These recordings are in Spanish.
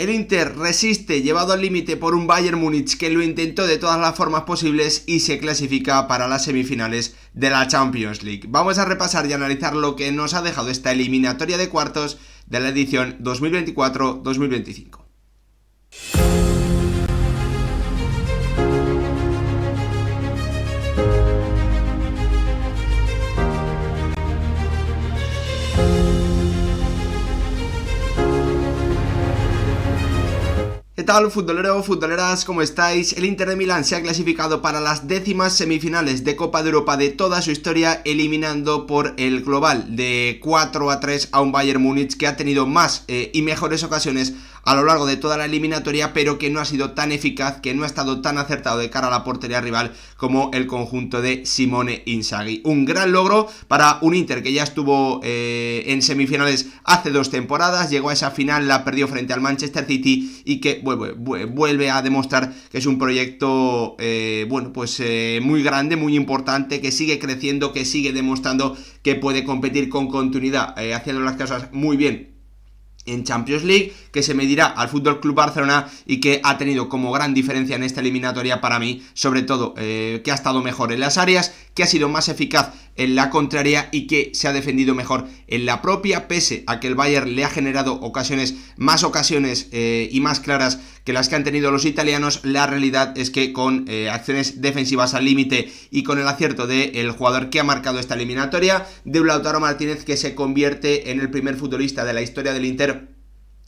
El Inter resiste, llevado al límite por un Bayern Múnich que lo intentó de todas las formas posibles y se clasifica para las semifinales de la Champions League. Vamos a repasar y analizar lo que nos ha dejado esta eliminatoria de cuartos de la edición 2024-2025. ¿Qué tal, futbolero, futboleras? ¿Cómo estáis? El Inter de Milán se ha clasificado para las 10º semifinales de Copa de Europa de toda su historia, eliminando por el global de 4-3 a un Bayern Múnich que ha tenido más y mejores ocasiones a lo largo de toda la eliminatoria, pero que no ha sido tan eficaz, que no ha estado tan acertado de cara a la portería rival como el conjunto de Simone Inzaghi. Un gran logro para un Inter que ya estuvo en semifinales hace 2 temporadas, llegó a esa final, la perdió frente al Manchester City y que vuelve a demostrar que es un proyecto muy grande, muy importante, que sigue creciendo, que sigue demostrando que puede competir con continuidad, haciendo las cosas muy bien en Champions League, que se medirá al FC Barcelona y que ha tenido como gran diferencia en esta eliminatoria para mí, sobre todo, que ha estado mejor en las áreas, que ha sido más eficaz en la contraria y que se ha defendido mejor en la propia, pese a que el Bayern le ha generado más ocasiones y más claras que las que han tenido los italianos. La realidad es que con acciones defensivas al límite y con el acierto del jugador que ha marcado esta eliminatoria, de Lautaro Martínez, que se convierte en el primer futbolista de la historia del Inter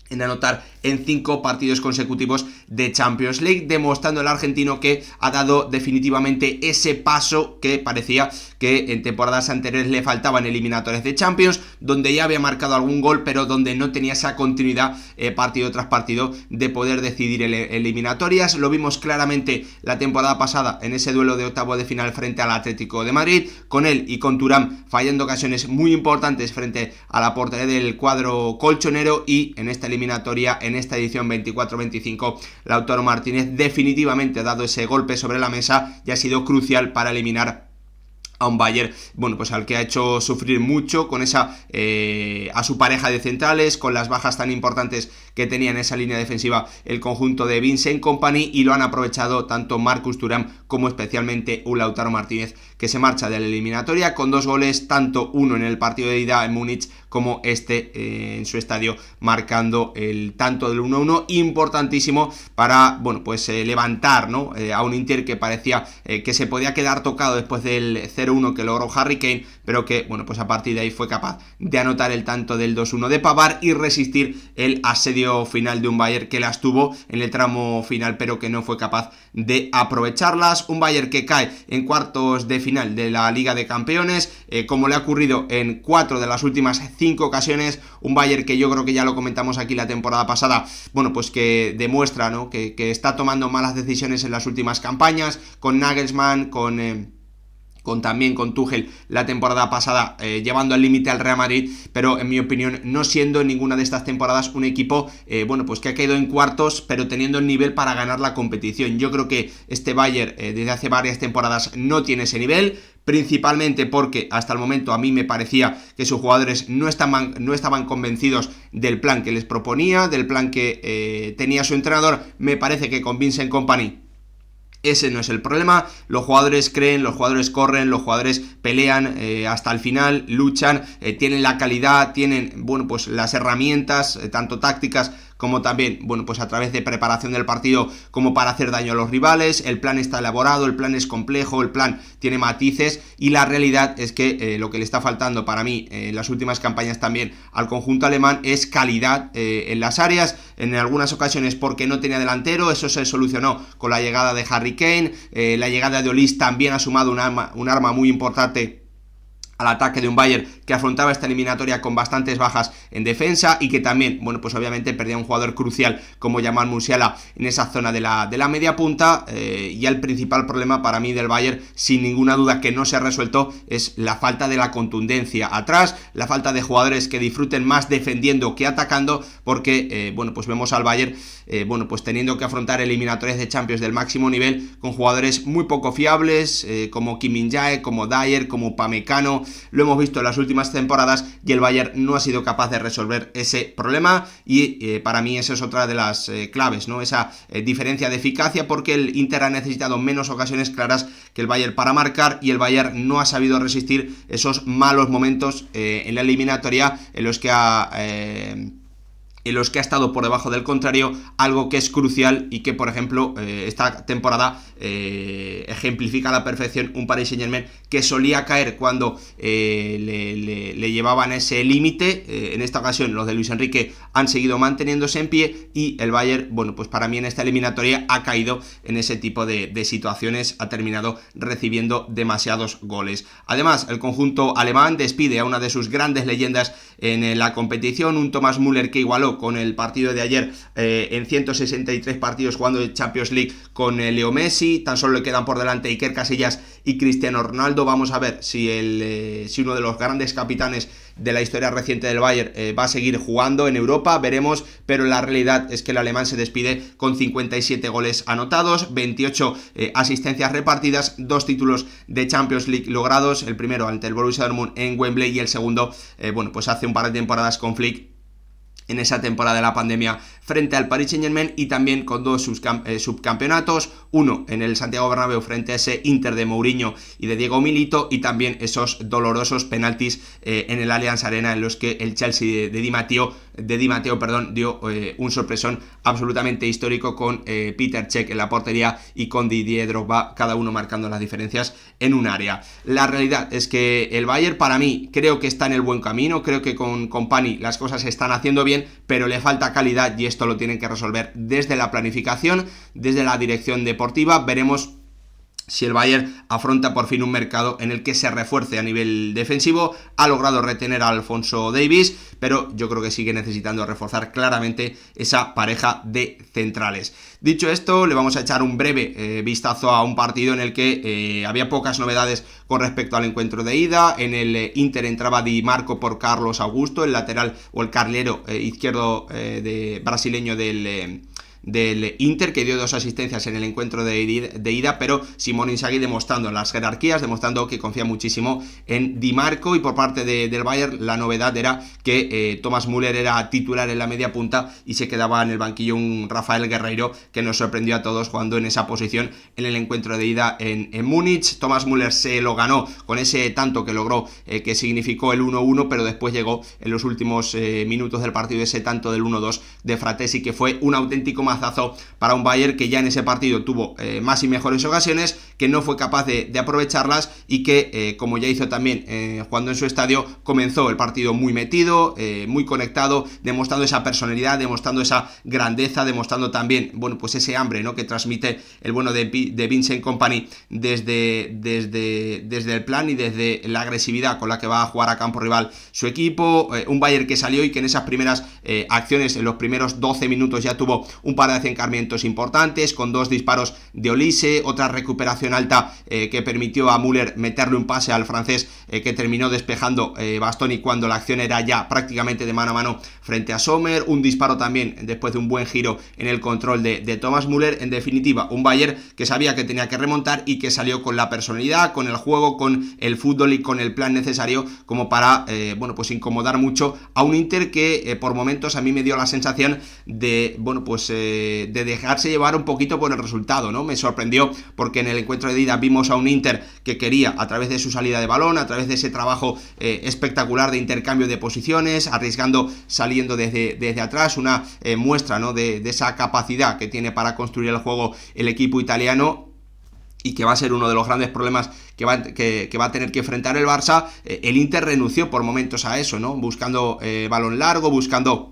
en anotar en 5 partidos consecutivos de Champions League, demostrando el argentino que ha dado definitivamente ese paso que parecía que en temporadas anteriores le faltaban eliminatorias de Champions, donde ya había marcado algún gol, pero donde no tenía esa continuidad partido tras partido de poder decidir eliminatorias. Lo vimos claramente la temporada pasada en ese duelo de octavo de final frente al Atlético de Madrid, con él y con Thuram fallando ocasiones muy importantes frente a la portería del cuadro colchonero, y en esta eliminatoria, en esta edición 24-25, Lautaro Martínez definitivamente ha dado ese golpe sobre la mesa y ha sido crucial para eliminar a un Bayern, al que ha hecho sufrir mucho con a su pareja de centrales, con las bajas tan importantes que tenía en esa línea defensiva el conjunto de Vincent Kompany, y lo han aprovechado tanto Marcus Thuram como especialmente un Lautaro Martínez, que se marcha de la eliminatoria con 2 goles, tanto uno en el partido de ida en Múnich como en su estadio, marcando el tanto del 1-1, importantísimo para levantar a un Inter que parecía que se podía quedar tocado después del 0-1 que logró Harry Kane, pero que a partir de ahí fue capaz de anotar el tanto del 2-1 de Pavard y resistir el asedio final de un Bayern que las tuvo en el tramo final, pero que no fue capaz de aprovecharlas. Un Bayern que cae en cuartos de final de la Liga de Campeones, como le ha ocurrido en 4 de las últimas 5 ocasiones. Un Bayern que yo creo que ya lo comentamos aquí la temporada pasada, que demuestra que está tomando malas decisiones en las últimas campañas, con Nagelsmann, también con Tuchel la temporada pasada, llevando al límite al Real Madrid, pero en mi opinión no siendo en ninguna de estas temporadas un equipo que ha caído en cuartos, pero teniendo el nivel para ganar la competición. Yo creo que este Bayern desde hace varias temporadas no tiene ese nivel, principalmente porque hasta el momento a mí me parecía que sus jugadores no estaban convencidos del plan que les proponía, del plan que tenía su entrenador. Me parece que con Vincent Kompany ese no es el problema. Los jugadores creen, los jugadores corren, los jugadores pelean hasta el final, luchan, tienen la calidad, tienen las herramientas, tanto tácticas como también, a través de preparación del partido, como para hacer daño a los rivales. El plan está elaborado, el plan es complejo, el plan tiene matices, y la realidad es que lo que le está faltando para mí en las últimas campañas también al conjunto alemán es calidad en las áreas, en algunas ocasiones porque no tenía delantero. Eso se solucionó con la llegada de Harry Kane, la llegada de Olise también ha sumado un arma muy importante al ataque de un Bayern que afrontaba esta eliminatoria con bastantes bajas en defensa, y que también, obviamente perdía un jugador crucial como Jamal Musiala en esa zona de la media punta. Y el principal problema para mí del Bayern, sin ninguna duda que no se ha resuelto, es la falta de la contundencia atrás, la falta de jugadores que disfruten más defendiendo que atacando, porque vemos al Bayern teniendo que afrontar eliminatorias de Champions del máximo nivel con jugadores muy poco fiables, como Kim Min-jae, como Dyer, como Upamecano. Lo hemos visto en las últimas últimas temporadas y el Bayern no ha sido capaz de resolver ese problema y para mí esa es otra de las claves, ¿no? Esa diferencia de eficacia, porque el Inter ha necesitado menos ocasiones claras que el Bayern para marcar y el Bayern no ha sabido resistir esos malos momentos en la eliminatoria en los que ha estado por debajo del contrario, algo que es crucial y que, por ejemplo, esta temporada ejemplifica a la perfección un Paris Saint-Germain que solía caer cuando le llevaban ese límite. En esta ocasión los de Luis Enrique han seguido manteniéndose en pie y el Bayern, bueno, pues para mí en esta eliminatoria ha caído en ese tipo de situaciones, ha terminado recibiendo demasiados goles. Además, el conjunto alemán despide a una de sus grandes leyendas en la competición, un Thomas Müller que igualó con el partido de ayer en 163 partidos jugando en Champions League con Leo Messi. Tan solo le quedan por delante Iker Casillas y Cristiano Ronaldo. Vamos a ver si uno de los grandes capitanes de la historia reciente del Bayern va a seguir jugando en Europa, veremos, pero la realidad es que el alemán se despide con 57 goles anotados, 28 asistencias repartidas, 2 títulos de Champions League logrados, el primero ante el Borussia Dortmund en Wembley y el segundo, bueno, pues hace un par de temporadas con Flick en esa temporada de la pandemia frente al Paris Saint-Germain, y también con 2 subcampeonatos, uno en el Santiago Bernabéu frente a ese Inter de Mourinho y de Diego Milito, y también esos dolorosos penaltis en el Allianz Arena en los que el Chelsea de Di Matteo dio un sorpresón absolutamente histórico con Peter Cech en la portería y con Didier Drogba, cada uno marcando las diferencias en un área. La realidad es que el Bayern, para mí, creo que está en el buen camino, creo que con Kompany las cosas se están haciendo bien, pero le falta calidad y esto lo tienen que resolver desde la planificación, desde la dirección deportiva. Veremos si el Bayern afronta por fin un mercado en el que se refuerce a nivel defensivo. Ha logrado retener a Alphonso Davies, pero yo creo que sigue necesitando reforzar claramente esa pareja de centrales. Dicho esto, le vamos a echar un breve vistazo a un partido en el que había pocas novedades con respecto al encuentro de ida. En el Inter entraba Di Marco por Carlos Augusto, el lateral o el carrilero izquierdo brasileño del Inter, que dio 2 asistencias en el encuentro de ida, pero Simone Inzaghi demostrando las jerarquías, demostrando que confía muchísimo en Di Marco. Y por parte del Bayern la novedad era que Thomas Müller era titular en la media punta y se quedaba en el banquillo un Rafael Guerreiro que nos sorprendió a todos jugando en esa posición en el encuentro de ida en Múnich. Thomas Müller se lo ganó con ese tanto que logró, que significó el 1-1, pero después llegó en los últimos minutos del partido ese tanto del 1-2 de Fratesi, que fue un auténtico mazazo para un Bayern que ya en ese partido tuvo más y mejores ocasiones, que no fue capaz de aprovecharlas y que, como ya hizo también jugando en su estadio, comenzó el partido muy metido, muy conectado, demostrando esa personalidad, demostrando esa grandeza, demostrando también, bueno, pues ese hambre, ¿no?, que transmite el bueno de Vincent Kompany desde el plan y desde la agresividad con la que va a jugar a campo rival su equipo. Un Bayern que salió y que en esas primeras acciones, en los primeros 12 minutos ya tuvo un par de acercamientos importantes, con 2 disparos de Olise, otra recuperación alta que permitió a Müller meterle un pase al francés que terminó despejando Bastoni cuando la acción era ya prácticamente de mano a mano frente a Sommer, un disparo también después de un buen giro en el control de Thomas Müller. En definitiva, un Bayern que sabía que tenía que remontar y que salió con la personalidad, con el juego, con el fútbol y con el plan necesario como para, bueno, pues incomodar mucho a un Inter que por momentos a mí me dio la sensación de, bueno, pues de dejarse llevar un poquito por el resultado, ¿no? Me sorprendió porque en el encuentro de ida vimos a un Inter que quería, a través de su salida de balón, a través de ese trabajo espectacular de intercambio de posiciones, arriesgando, saliendo desde atrás, una muestra, ¿no?, de esa capacidad que tiene para construir el juego el equipo italiano, y que va a ser uno de los grandes problemas que va a tener que enfrentar el Barça. El Inter renunció por momentos a eso, ¿no?, buscando balón largo, buscando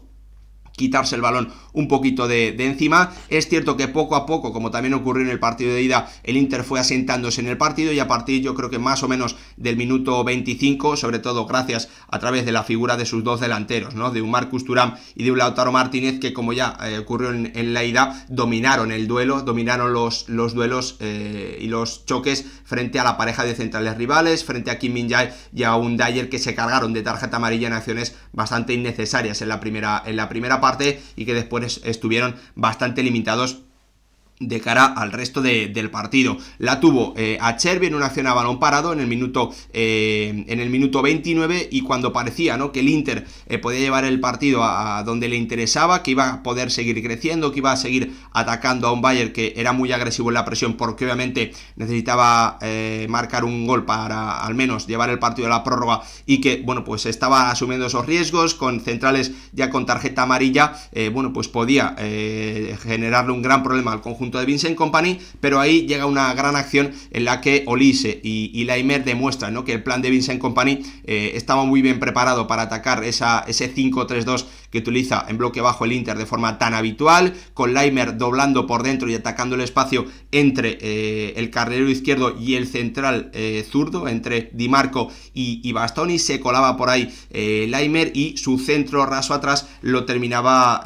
quitarse el balón un poquito de encima. Es cierto que poco a poco, como también ocurrió en el partido de ida, el Inter fue asentándose en el partido, y a partir, yo creo que más o menos del minuto 25, sobre todo gracias a través de la figura de sus 2 delanteros, ¿no?, de un Marcus Thuram y de un Lautaro Martínez, que, como ya ocurrió en la ida, dominaron el duelo, dominaron los duelos y los choques frente a la pareja de centrales rivales, frente a Kim Min-jae y a un Dyer, que se cargaron de tarjeta amarilla en acciones bastante innecesarias en la primera parte, y que después estuvieron bastante limitados de cara al resto del partido. La tuvo Acerbi en una acción a balón parado en el minuto 29, y cuando parecía, ¿no?, que el Inter podía llevar el partido a donde le interesaba, que iba a poder seguir creciendo, que iba a seguir atacando a un Bayern que era muy agresivo en la presión, porque obviamente necesitaba marcar un gol para al menos llevar el partido a la prórroga, y que, bueno, pues estaba asumiendo esos riesgos con centrales ya con tarjeta amarilla, bueno, pues podía generarle un gran problema al conjunto de Vincent Kompany, pero ahí llega una gran acción en la que Olise y Laimer demuestran, ¿no?, que el plan de Vincent Kompany estaba muy bien preparado para atacar ese 5-3-2 que utiliza en bloque bajo el Inter de forma tan habitual, con Laimer doblando por dentro y atacando el espacio entre el carrilero izquierdo y el central zurdo, entre Di Marco y Bastoni. Se colaba por ahí Laimer, y su centro raso atrás lo terminaba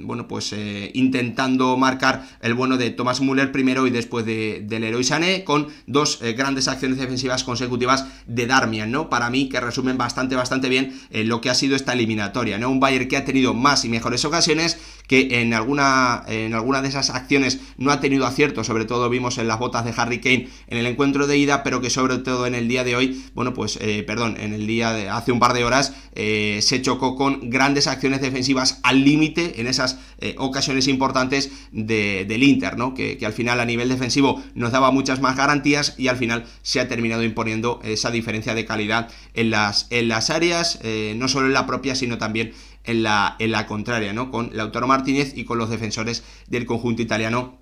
bueno, pues intentando marcar el bueno de Thomas Müller primero, y después del Leroy Sané, con dos grandes acciones defensivas consecutivas de Darmian, ¿no? Para mí, que resumen bastante bien lo que ha sido esta eliminatoria, ¿no? Un Bayern que ha tenido más y mejores ocasiones, que en alguna de esas acciones no ha tenido acierto, sobre todo vimos en las botas de Harry Kane en el encuentro de ida, pero que sobre todo en el día de hoy, bueno, pues en el día de hace un par de horas se chocó con grandes acciones defensivas al límite en esas ocasiones importantes del Inter, ¿no? Que al final a nivel defensivo nos daba muchas más garantías, y al final se ha terminado imponiendo esa diferencia de calidad en las áreas, no solo en la propia, sino también en la contraria, ¿no?, con Lautaro Martínez y con los defensores del conjunto italiano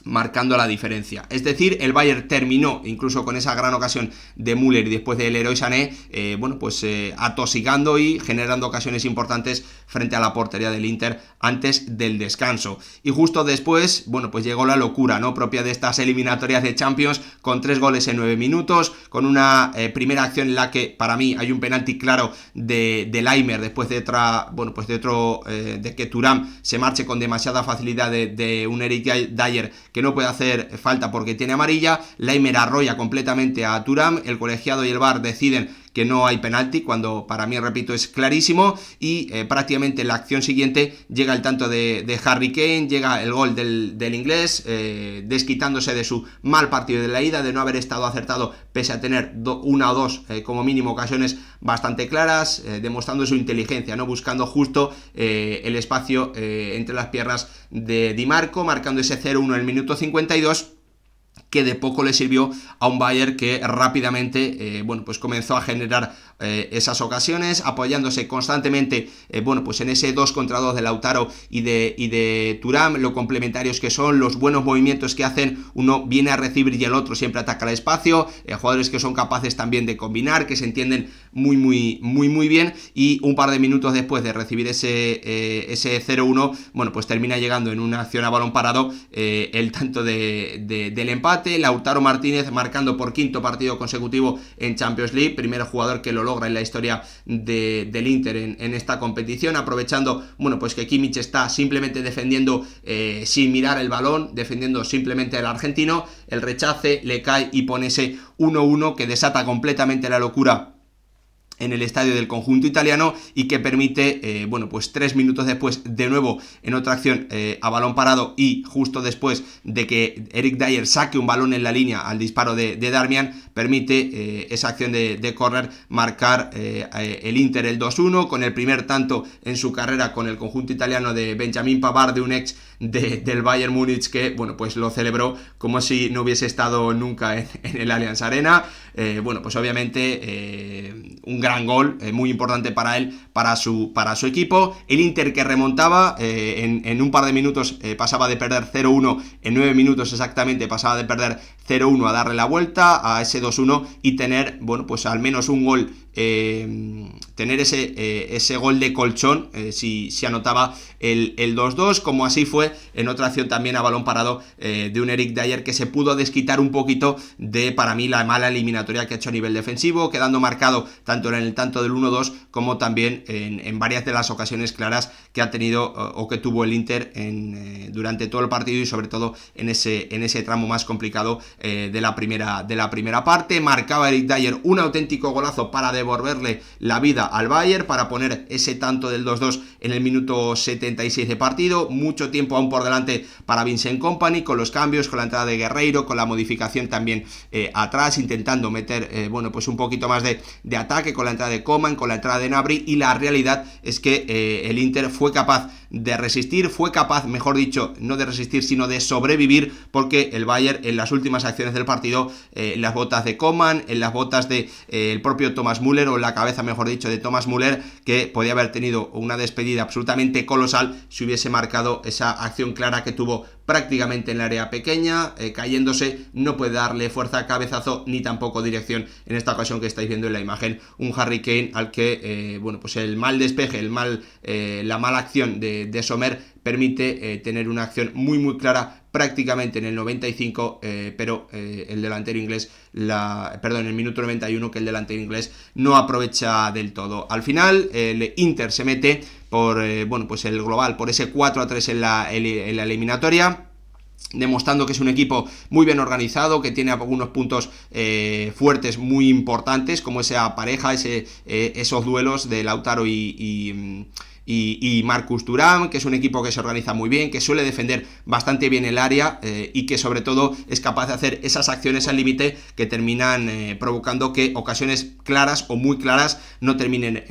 marcando la diferencia. Es decir, el Bayern terminó incluso con esa gran ocasión de Müller y después del Leroy Sané, bueno, pues atosigando y generando ocasiones importantes frente a la portería del Inter antes del descanso. Y justo después, bueno, pues llegó la locura, ¿no?, propia de estas eliminatorias de Champions, con 3 goles en 9 minutos, con una primera acción en la que para mí hay un penalti claro de Laimer después de que Thuram se marche con demasiada facilidad de un Eric Dyer que no puede hacer falta porque tiene amarilla. Laimer arrolla completamente a Thuram, el colegiado y el VAR deciden que no hay penalti, cuando para mí, repito, es clarísimo, y prácticamente en la acción siguiente llega el tanto de Harry Kane, llega el gol del inglés, desquitándose de su mal partido de la ida, de no haber estado acertado pese a tener una o dos como mínimo ocasiones bastante claras, demostrando su inteligencia, ¿no?, buscando justo el espacio entre las piernas de Di Marco, marcando ese 0-1 en el minuto 52, que de poco le sirvió a un Bayern que rápidamente bueno, pues comenzó a generar esas ocasiones, apoyándose constantemente bueno, pues en ese 2 contra 2 de Lautaro y de Thuram, lo complementarios que son, los buenos movimientos que hacen, uno viene a recibir y el otro siempre ataca el espacio, jugadores que son capaces también de combinar, que se entienden muy bien, y un par de minutos después de recibir ese 0-1, bueno, pues termina llegando en una acción a balón parado el tanto del empate. Lautaro Martínez marcando por 5º partido consecutivo en Champions League, primer jugador que lo logra en la historia del Inter en esta competición, aprovechando, bueno, pues que Kimmich está simplemente defendiendo sin mirar el balón, defendiendo simplemente al argentino, el rechace, le cae y pone ese 1-1 que desata completamente la locura en el estadio del conjunto italiano, y que permite, bueno, pues 3 minutos después, de nuevo en otra acción a balón parado, y justo después de que Eric Dyer saque un balón en la línea al disparo de Darmian, permite esa acción de córner marcar el Inter el 2-1, con el primer tanto en su carrera con el conjunto italiano de Benjamin Pavard, de un ex del Bayern Múnich, que, bueno, pues lo celebró como si no hubiese estado nunca en el Allianz Arena. Bueno, pues obviamente un gran gol, muy importante para él, para su equipo. El Inter que remontaba en un par de minutos, pasaba de perder 0-1, en 9 minutos exactamente pasaba de perder 0-1 a darle la vuelta a ese 2-1 y tener, bueno, pues al menos un gol, tener ese gol de colchón si anotaba el 2-2, como así fue en otra acción también a balón parado de un Eric Dyer, que se pudo desquitar un poquito de, para mí, la mala eliminatoria que ha hecho a nivel defensivo, quedando marcado tanto en el tanto del 1-2 como también en varias de las ocasiones claras que ha tenido o que tuvo el Inter durante todo el partido, y sobre todo en ese tramo más complicado de la primera parte. Marcaba Eric Dyer un auténtico golazo para devolverle la vida al Bayern para poner ese tanto del 2-2 en el minuto 76 de partido. Mucho tiempo aún por delante para Vincent Kompany, con los cambios, con la entrada de Guerreiro, con la modificación también atrás, intentando meter bueno, pues un poquito más de ataque, con la entrada de Coman, con la entrada de Gnabry, y la realidad es que el Inter fue capaz de resistir, fue capaz, mejor dicho, no de resistir, sino de sobrevivir, porque el Bayern en las últimas acciones del partido, en las botas de Coman, en las botas de el propio Thomas Müller, o en la cabeza, mejor dicho, de Thomas Müller, que podía haber tenido una despedida absolutamente colosal si hubiese marcado esa acción clara que tuvo prácticamente en el área pequeña, cayéndose, no puede darle fuerza, cabezazo, ni tampoco dirección, en esta ocasión que estáis viendo en la imagen, un Harry Kane al que, bueno, pues el mal despeje, la mala acción de Sommer permite tener una acción muy clara prácticamente en el 95, pero el delantero inglés, en el minuto 91, que el delantero inglés no aprovecha del todo. Al final, el Inter se mete por bueno, pues el global, por ese 4-3 en la eliminatoria, demostrando que es un equipo muy bien organizado, que tiene algunos puntos fuertes muy importantes, como esa pareja, esos duelos de Lautaro y Marcus Thuram, que es un equipo que se organiza muy bien, que suele defender bastante bien el área y que sobre todo es capaz de hacer esas acciones al límite que terminan provocando que ocasiones claras o muy claras no terminen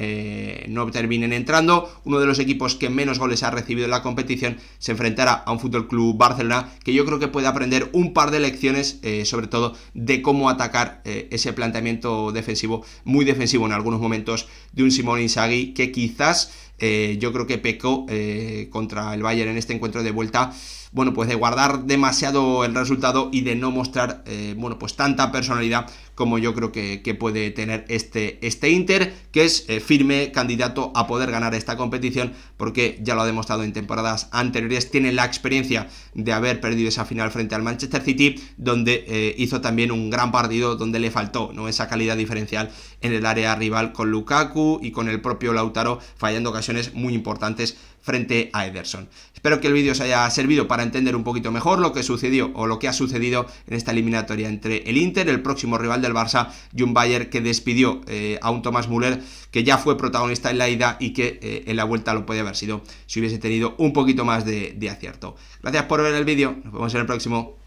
entrando. Uno de los equipos que menos goles ha recibido en la competición se enfrentará a un FC Barcelona que yo creo que puede aprender un par de lecciones, sobre todo de cómo atacar ese planteamiento defensivo, muy defensivo en algunos momentos, de un Simone Inzaghi que quizás yo creo que pecó contra el Bayern en este encuentro de vuelta, bueno, pues de guardar demasiado el resultado y de no mostrar, bueno, pues tanta personalidad como yo creo que puede tener este Inter, que es firme candidato a poder ganar esta competición, porque ya lo ha demostrado en temporadas anteriores, tiene la experiencia de haber perdido esa final frente al Manchester City, donde hizo también un gran partido, donde le faltó, ¿no?, esa calidad diferencial en el área rival, con Lukaku y con el propio Lautaro fallando ocasiones muy importantes frente a Ederson. Espero que el vídeo os haya servido para entender un poquito mejor lo que sucedió o lo que ha sucedido en esta eliminatoria entre el Inter, el próximo rival del Barça, y un Bayern que despidió a un Thomas Müller que ya fue protagonista en la ida y que en la vuelta lo podía haber sido si hubiese tenido un poquito más de acierto. Gracias por ver el vídeo, nos vemos en el próximo.